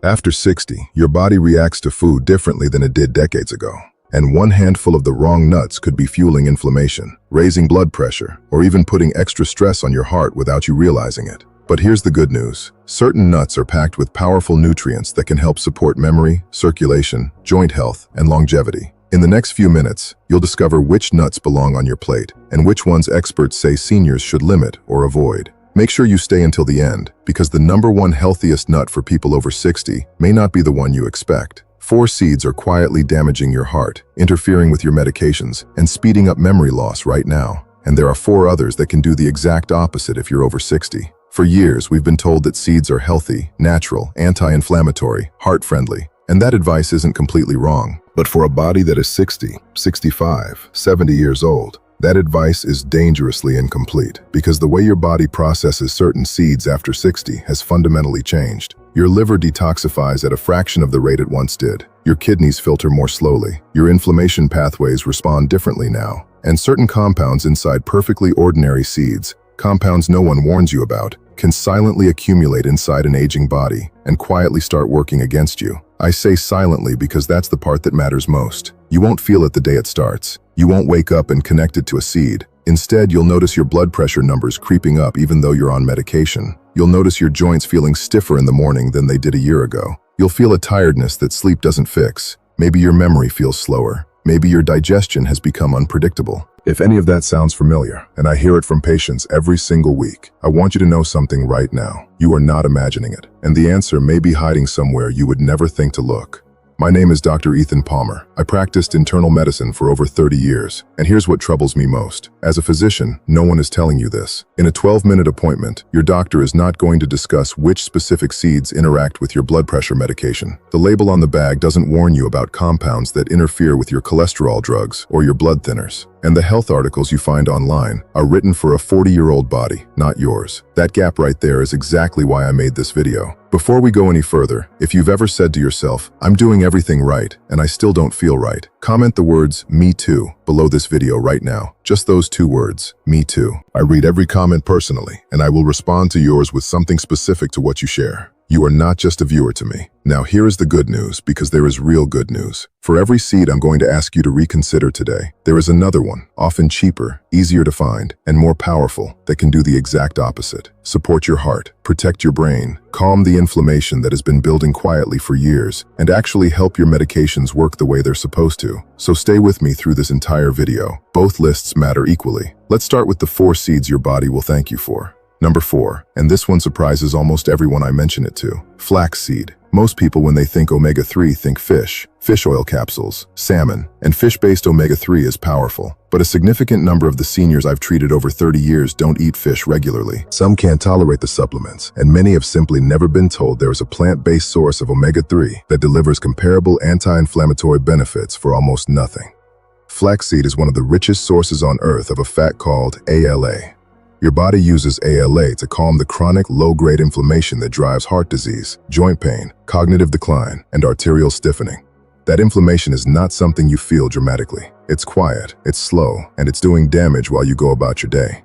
After 60, your body reacts to food differently than it did decades ago. And one handful of the wrong nuts could be fueling inflammation, raising blood pressure, or even putting extra stress on your heart without you realizing it. But here's the good news. Certain nuts are packed with powerful nutrients that can help support memory, circulation, joint health, and longevity. In the next few minutes, you'll discover which nuts belong on your plate and which ones experts say seniors should limit or avoid. Make sure you stay until the end, because the #1 healthiest nut for people over 60 may not be the one you expect. 4 seeds are quietly damaging your heart, interfering with your medications, and speeding up memory loss right now. And there are 4 others that can do the exact opposite if you're over 60. For years, we've been told that seeds are healthy, natural, anti-inflammatory, heart-friendly, and that advice isn't completely wrong. But for a body that is 60, 65, 70 years old, that advice is dangerously incomplete, because the way your body processes certain seeds after 60 has fundamentally changed. Your liver detoxifies at a fraction of the rate it once did. Your kidneys filter more slowly. Your inflammation pathways respond differently now. And certain compounds inside perfectly ordinary seeds, compounds no one warns you about, can silently accumulate inside an aging body and quietly start working against you. I say silently because that's the part that matters most. You won't feel it the day it starts. You won't wake up and connect it to a seed. Instead, you'll notice your blood pressure numbers creeping up even though you're on medication. You'll notice your joints feeling stiffer in the morning than they did a year ago. You'll feel a tiredness that sleep doesn't fix. Maybe your memory feels slower. Maybe your digestion has become unpredictable. If any of that sounds familiar, and I hear it from patients every single week, I want you to know something right now. You are not imagining it, and the answer may be hiding somewhere you would never think to look. My name is Dr. Ethan Palmer. I practiced internal medicine for over 30 years, and here's what troubles me most. As a physician, no one is telling you this. In a 12-minute appointment, your doctor is not going to discuss which specific seeds interact with your blood pressure medication. The label on the bag doesn't warn you about compounds that interfere with your cholesterol drugs or your blood thinners. And the health articles you find online are written for a 40-year-old body, not yours. That gap right there is exactly why I made this video. Before we go any further, if you've ever said to yourself, "I'm doing everything right, and I still don't feel right," comment the words, "Me too," below this video right now. Just those 2 words, "Me too." I read every comment personally, and I will respond to yours with something specific to what you share. You are not just a viewer to me. Now here is the good news, because there is real good news. For every seed I'm going to ask you to reconsider today, there is another one, often cheaper, easier to find, and more powerful, that can do the exact opposite. Support your heart, protect your brain, calm the inflammation that has been building quietly for years, and actually help your medications work the way they're supposed to. So stay with me through this entire video. Both lists matter equally. Let's start with the 4 seeds your body will thank you for. Number 4, and this one surprises almost everyone I mention it to, flaxseed. Most people, when they think omega-3, think fish oil capsules, salmon, and fish-based omega-3 is powerful. But a significant number of the seniors I've treated over 30 years don't eat fish regularly. Some can't tolerate the supplements, and many have simply never been told there is a plant-based source of omega-3 that delivers comparable anti-inflammatory benefits for almost nothing. Flaxseed is one of the richest sources on earth of a fat called ALA. Your body uses ALA to calm the chronic low-grade inflammation that drives heart disease, joint pain, cognitive decline, and arterial stiffening. That inflammation is not something you feel dramatically. It's quiet, it's slow, and it's doing damage while you go about your day.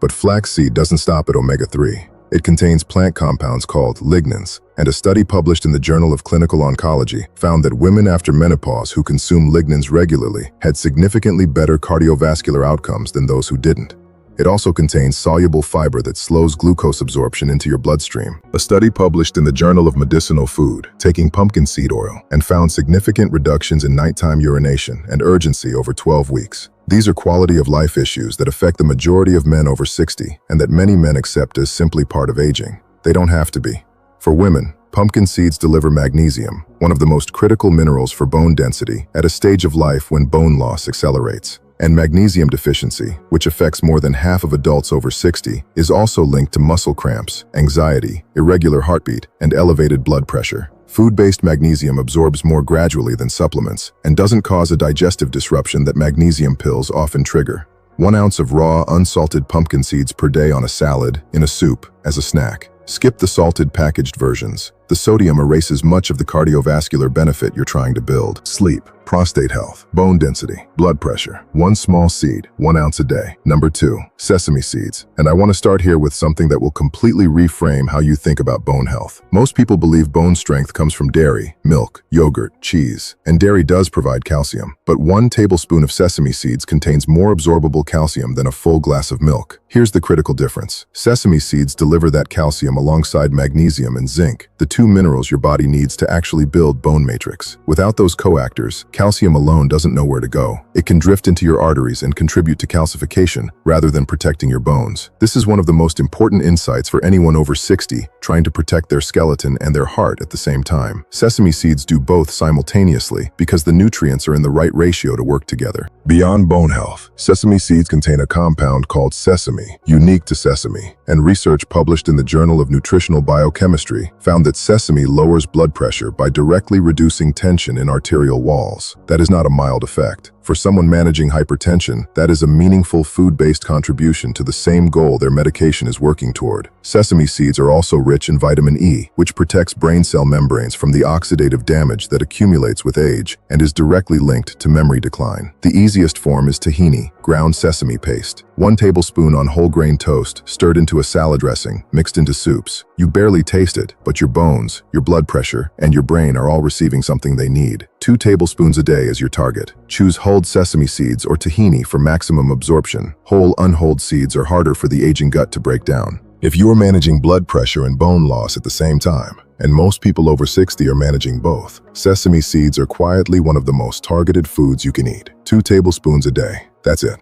But flaxseed doesn't stop at omega-3. It contains plant compounds called lignans, and a study published in the Journal of Clinical Oncology found that women after menopause who consume lignans regularly had significantly better cardiovascular outcomes than those who didn't. It also contains soluble fiber that slows glucose absorption into your bloodstream. A study published in the Journal of Medicinal Food, taking pumpkin seed oil, and found significant reductions in nighttime urination and urgency over 12 weeks. These are quality-of-life issues that affect the majority of men over 60, and that many men accept as simply part of aging. They don't have to be. For women, pumpkin seeds deliver magnesium, one of the most critical minerals for bone density, at a stage of life when bone loss accelerates. And magnesium deficiency, which affects more than half of adults over 60, is also linked to muscle cramps, anxiety, irregular heartbeat, and elevated blood pressure. Food-based magnesium absorbs more gradually than supplements and doesn't cause a digestive disruption that magnesium pills often trigger. 1 ounce of raw, unsalted pumpkin seeds per day on a salad, in a soup, as a snack. Skip the salted packaged versions. The sodium erases much of the cardiovascular benefit you're trying to build. Sleep. prostate health, bone density, blood pressure. One small seed, 1 ounce a day. Number 2, sesame seeds. And I want to start here with something that will completely reframe how you think about bone health. Most people believe bone strength comes from dairy, milk, yogurt, cheese. And dairy does provide calcium. But 1 tablespoon of sesame seeds contains more absorbable calcium than a full glass of milk. Here's the critical difference. Sesame seeds deliver that calcium alongside magnesium and zinc, the 2 minerals your body needs to actually build bone matrix. Without those coactors, calcium alone doesn't know where to go. It can drift into your arteries and contribute to calcification rather than protecting your bones. This is one of the most important insights for anyone over 60 trying to protect their skeleton and their heart at the same time. Sesame seeds do both simultaneously because the nutrients are in the right ratio to work together. Beyond bone health, sesame seeds contain a compound called sesame, unique to sesame, and research published in the Journal of Nutritional Biochemistry found that sesame lowers blood pressure by directly reducing tension in arterial walls. That is not a mild effect. For someone managing hypertension, that is a meaningful food-based contribution to the same goal their medication is working toward. Sesame seeds are also rich in vitamin E, which protects brain cell membranes from the oxidative damage that accumulates with age and is directly linked to memory decline. The easiest form is tahini, ground sesame paste. 1 tablespoon on whole grain toast, stirred into a salad dressing, mixed into soups. You barely taste it, but your bones, your blood pressure, and your brain are all receiving something they need. 2 tablespoons a day is your target. Choose whole sesame seeds or tahini for maximum absorption. Whole, unwhole seeds are harder for the aging gut to break down. If you are managing blood pressure and bone loss at the same time, and most people over 60 are managing both, sesame seeds are quietly one of the most targeted foods you can eat. 2 tablespoons a day. That's it.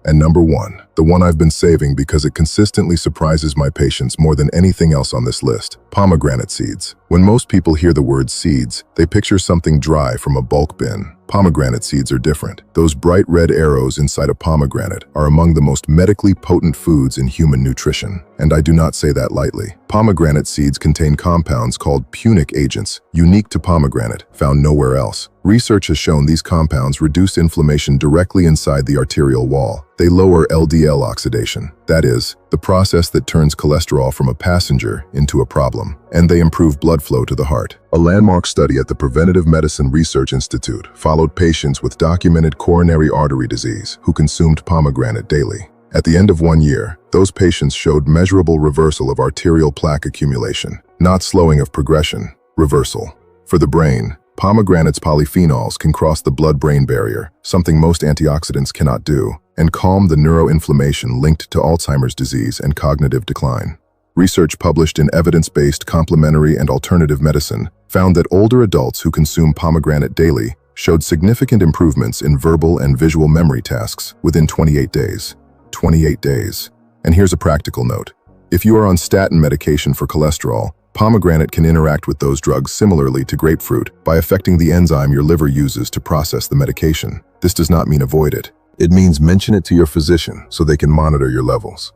And number 1, the one I've been saving because it consistently surprises my patients more than anything else on this list: pomegranate seeds. When most people hear the word seeds, they picture something dry from a bulk bin. Pomegranate seeds are different. Those bright red arrows inside a pomegranate are among the most medically potent foods in human nutrition. And I do not say that lightly. Pomegranate seeds contain compounds called punic agents, unique to pomegranate, found nowhere else. Research has shown these compounds reduce inflammation directly inside the arterial wall. They lower LDL oxidation, that is, the process that turns cholesterol from a passenger into a problem, and they improve blood flow to the heart. A landmark study at the Preventive Medicine Research Institute followed patients with documented coronary artery disease who consumed pomegranate daily. At the end of 1 year, those patients showed measurable reversal of arterial plaque accumulation, not slowing of progression, reversal. For the brain, pomegranate's polyphenols can cross the blood-brain barrier, something most antioxidants cannot do, and calm the neuroinflammation linked to Alzheimer's disease and cognitive decline. Research published in evidence-based complementary and alternative medicine found that older adults who consume pomegranate daily showed significant improvements in verbal and visual memory tasks within 28 days. 28 days. And here's a practical note. If you are on statin medication for cholesterol, pomegranate can interact with those drugs similarly to grapefruit by affecting the enzyme your liver uses to process the medication. This does not mean avoid it. It means mention it to your physician so they can monitor your levels.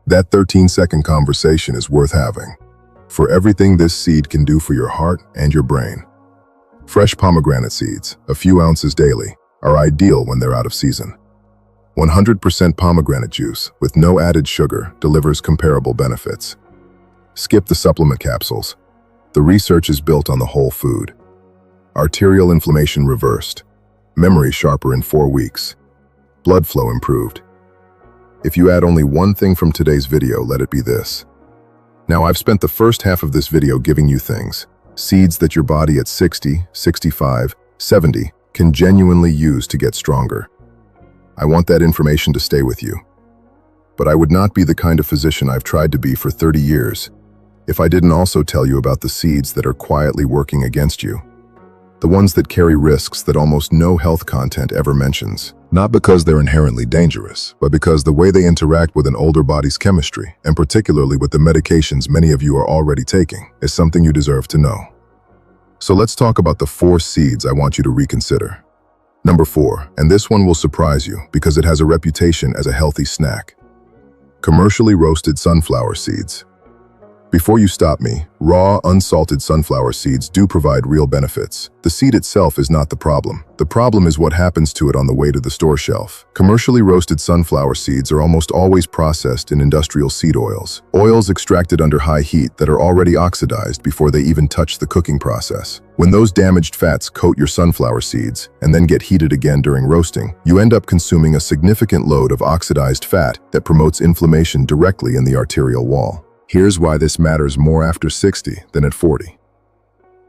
That 13-second conversation is worth having for everything this seed can do for your heart and your brain. Fresh pomegranate seeds, a few ounces daily, are ideal when they're out of season. 100% pomegranate juice with no added sugar delivers comparable benefits. Skip the supplement capsules. The research is built on the whole food. Arterial inflammation reversed. Memory sharper in 4 weeks. Blood flow improved. If you add only one thing from today's video, let it be this. Now, I've spent the first half of this video giving you things, seeds that your body at 60, 65, 70 can genuinely use to get stronger. I want that information to stay with you. But I would not be the kind of physician I've tried to be for 30 years if I didn't also tell you about the seeds that are quietly working against you. The ones that carry risks that almost no health content ever mentions. Not because they're inherently dangerous, but because the way they interact with an older body's chemistry, and particularly with the medications many of you are already taking, is something you deserve to know. So let's talk about the 4 seeds I want you to reconsider. Number 4, and this one will surprise you because it has a reputation as a healthy snack. Commercially roasted sunflower seeds. Before you stop me, raw, unsalted sunflower seeds do provide real benefits. The seed itself is not the problem. The problem is what happens to it on the way to the store shelf. Commercially roasted sunflower seeds are almost always processed in industrial seed oils. Oils extracted under high heat that are already oxidized before they even touch the cooking process. When those damaged fats coat your sunflower seeds and then get heated again during roasting, you end up consuming a significant load of oxidized fat that promotes inflammation directly in the arterial wall. Here's why this matters more after 60 than at 40.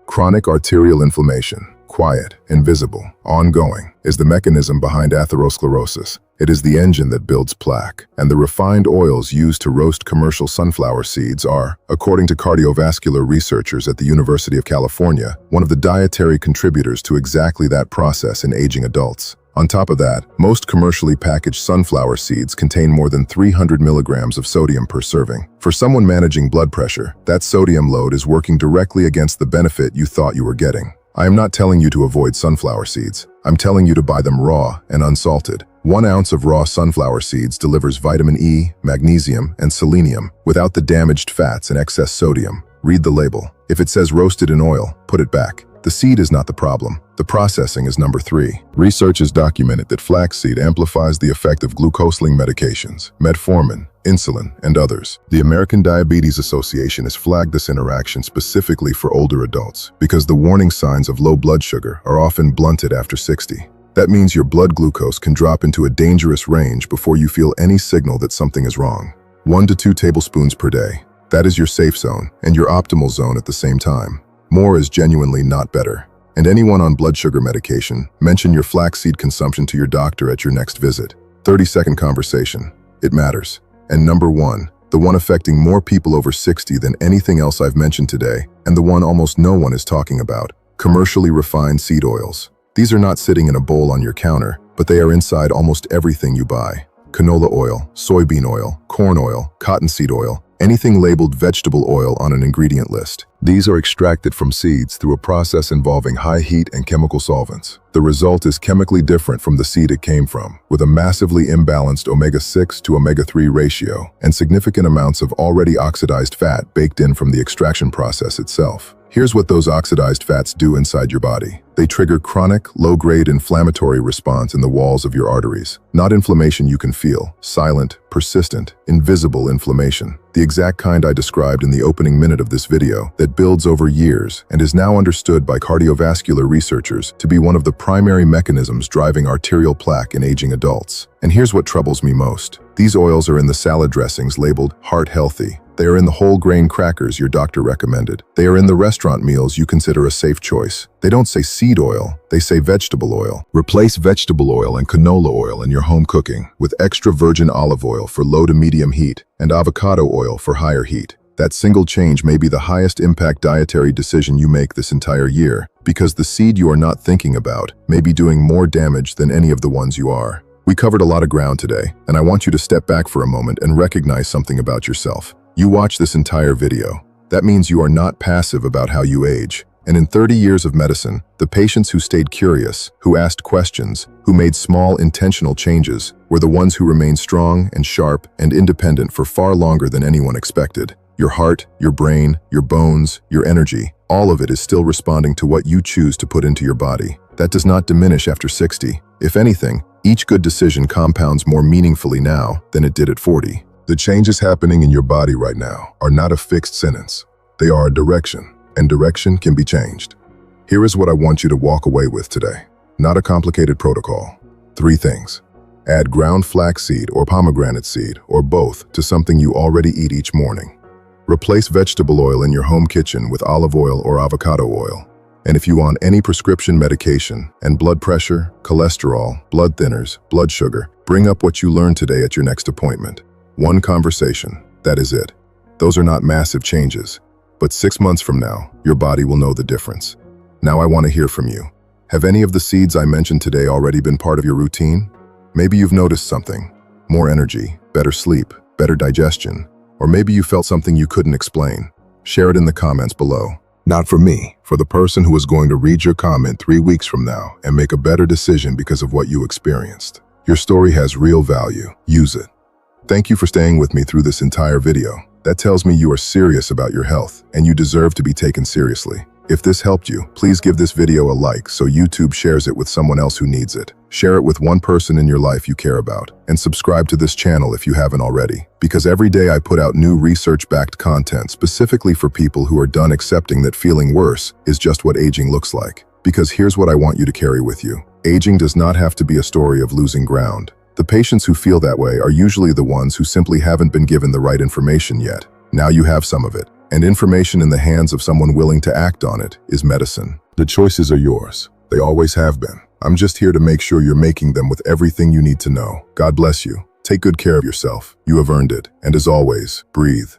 Chronic arterial inflammation, quiet, invisible, ongoing, is the mechanism behind atherosclerosis. It is the engine that builds plaque, and the refined oils used to roast commercial sunflower seeds are, according to cardiovascular researchers at the University of California, one of the dietary contributors to exactly that process in aging adults. On top of that, most commercially packaged sunflower seeds contain more than 300 milligrams of sodium per serving. For someone managing blood pressure, that sodium load is working directly against the benefit you thought you were getting. I am not telling you to avoid sunflower seeds. I'm telling you to buy them raw and unsalted. 1 ounce of raw sunflower seeds delivers vitamin E, magnesium, and selenium without the damaged fats and excess sodium. Read the label. If it says roasted in oil, put it back. The seed is not the problem. The processing is number 3. Research has documented that flaxseed amplifies the effect of glucose-link medications, metformin, insulin, and others. The American Diabetes Association has flagged this interaction specifically for older adults because the warning signs of low blood sugar are often blunted after 60. That means your blood glucose can drop into a dangerous range before you feel any signal that something is wrong. 1 to 2 tablespoons per day. That is your safe zone and your optimal zone at the same time. More is genuinely not better. And anyone on blood sugar medication, mention your flaxseed consumption to your doctor at your next visit. 30-second conversation. It matters. And number 1, the one affecting more people over 60 than anything else I've mentioned today, and the one almost no one is talking about, commercially refined seed oils. These are not sitting in a bowl on your counter, but they are inside almost everything you buy. Canola oil, soybean oil, corn oil, cottonseed oil, anything labeled vegetable oil on an ingredient list. These are extracted from seeds through a process involving high heat and chemical solvents. The result is chemically different from the seed it came from, with a massively imbalanced omega-6 to omega-3 ratio and significant amounts of already oxidized fat baked in from the extraction process itself. Here's what those oxidized fats do inside your body. They trigger chronic, low-grade inflammatory response in the walls of your arteries. Not inflammation you can feel, silent, persistent, invisible inflammation. The exact kind I described in the opening minute of this video that builds over years and is now understood by cardiovascular researchers to be one of the primary mechanisms driving arterial plaque in aging adults. And here's what troubles me most. These oils are in the salad dressings labeled heart healthy. They are in the whole grain crackers your doctor recommended. They are in the restaurant meals you consider a safe choice. They don't say seed oil, they say vegetable oil. Replace vegetable oil and canola oil in your home cooking with extra virgin olive oil for low to medium heat and avocado oil for higher heat. That single change may be the highest impact dietary decision you make this entire year, because the seed you are not thinking about may be doing more damage than any of the ones you are. We covered a lot of ground today, and I want you to step back for a moment and recognize something about yourself. You watch this entire video. That means you are not passive about how you age. And in 30 years of medicine, the patients who stayed curious, who asked questions, who made small intentional changes, were the ones who remained strong and sharp and independent for far longer than anyone expected. Your heart, your brain, your bones, your energy, all of it is still responding to what you choose to put into your body. That does not diminish after 60. If anything, each good decision compounds more meaningfully now than it did at 40. The changes happening in your body right now are not a fixed sentence. They are a direction, and direction can be changed. Here is what I want you to walk away with today. Not a complicated protocol. 3 things. Add ground flaxseed or pomegranate seed, or both, to something you already eat each morning. Replace vegetable oil in your home kitchen with olive oil or avocado oil. And if you on any prescription medication and blood pressure, cholesterol, blood thinners, blood sugar, bring up what you learned today at your next appointment. 1 conversation, that is it. Those are not massive changes, but 6 months from now, your body will know the difference. Now I want to hear from you. Have any of the seeds I mentioned today already been part of your routine? Maybe you've noticed something. More energy, better sleep, better digestion, or maybe you felt something you couldn't explain. Share it in the comments below. Not for me, for the person who is going to read your comment 3 weeks from now and make a better decision because of what you experienced. Your story has real value. Use it. Thank you for staying with me through this entire video. That tells me you are serious about your health, and you deserve to be taken seriously. If this helped you, please give this video a like so YouTube shares it with someone else who needs it. Share it with one person in your life you care about. And subscribe to this channel if you haven't already. Because every day I put out new research-backed content specifically for people who are done accepting that feeling worse is just what aging looks like. Because here's what I want you to carry with you. Aging does not have to be a story of losing ground. The patients who feel that way are usually the ones who simply haven't been given the right information yet. Now you have some of it. And information in the hands of someone willing to act on it is medicine. The choices are yours. They always have been. I'm just here to make sure you're making them with everything you need to know. God bless you. Take good care of yourself. You have earned it. And as always, breathe.